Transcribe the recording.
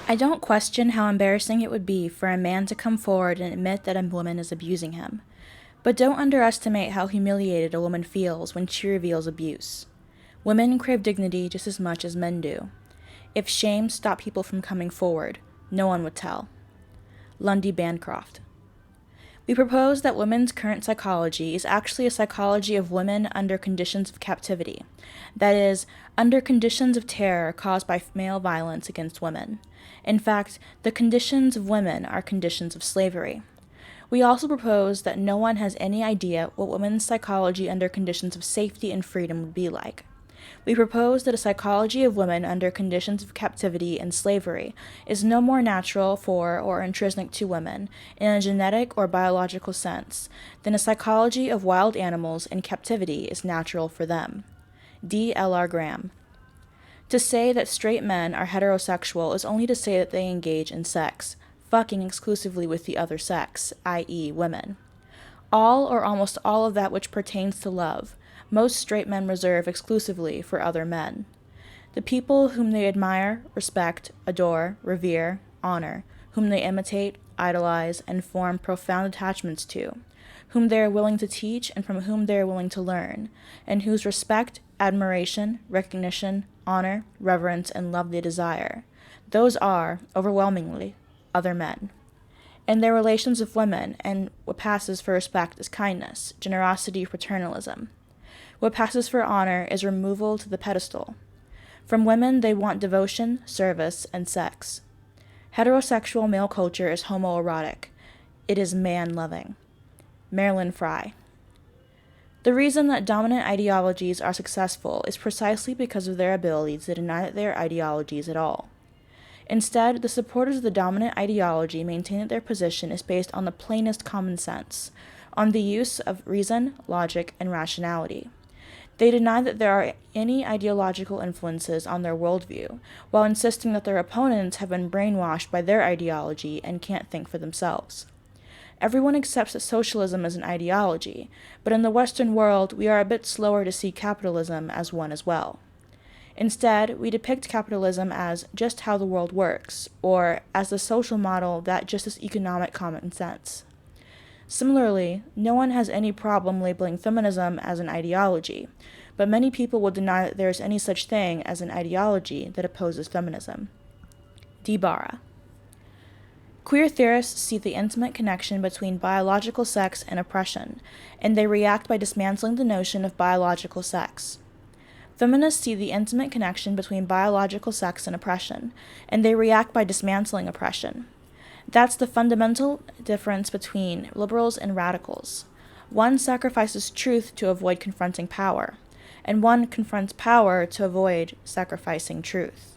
I don't question how embarrassing it would be for a man to come forward and admit that a woman is abusing him. But don't underestimate how humiliated a woman feels when she reveals abuse. Women crave dignity just as much as men do. If shame stopped people from coming forward, no one would tell. Lundy Bancroft. We propose that women's current psychology is actually a psychology of women under conditions of captivity. That is, under conditions of terror caused by male violence against women. In fact, the conditions of women are conditions of slavery. We also propose that no one has any idea what women's psychology under conditions of safety and freedom would be like. We propose that a psychology of women under conditions of captivity and slavery is no more natural for or intrinsic to women in a genetic or biological sense than a psychology of wild animals in captivity is natural for them. D. L. R. Graham. To say that straight men are heterosexual is only to say that they engage in sex, fucking exclusively with the other sex, i.e., women. All or almost all of that which pertains to love, most straight men reserve exclusively for other men. The people whom they admire, respect, adore, revere, honor, whom they imitate, idolize, and form profound attachments to, whom they are willing to teach and from whom they are willing to learn, and whose respect, admiration, recognition, honor, reverence, and love they desire, those are, overwhelmingly, other men. In their relations with women, and what passes for respect is kindness, generosity, paternalism. What passes for honor is removal to the pedestal. From women they want devotion, service, and sex. Heterosexual male culture is homoerotic. It is man-loving. Marilyn Fry. The reason that dominant ideologies are successful is precisely because of their ability to deny that they are ideologies at all. Instead, the supporters of the dominant ideology maintain that their position is based on the plainest common sense, on the use of reason, logic, and rationality. They deny that there are any ideological influences on their worldview, while insisting that their opponents have been brainwashed by their ideology and can't think for themselves. Everyone accepts that socialism is an ideology, but in the Western world we are a bit slower to see capitalism as one as well. Instead, we depict capitalism as just how the world works, or as the social model that just is economic common sense. Similarly, no one has any problem labeling feminism as an ideology, but many people will deny that there is any such thing as an ideology that opposes feminism. D. Barra. Queer theorists see the intimate connection between biological sex and oppression, and they react by dismantling the notion of biological sex. Feminists see the intimate connection between biological sex and oppression, and they react by dismantling oppression. That's the fundamental difference between liberals and radicals. One sacrifices truth to avoid confronting power, and one confronts power to avoid sacrificing truth.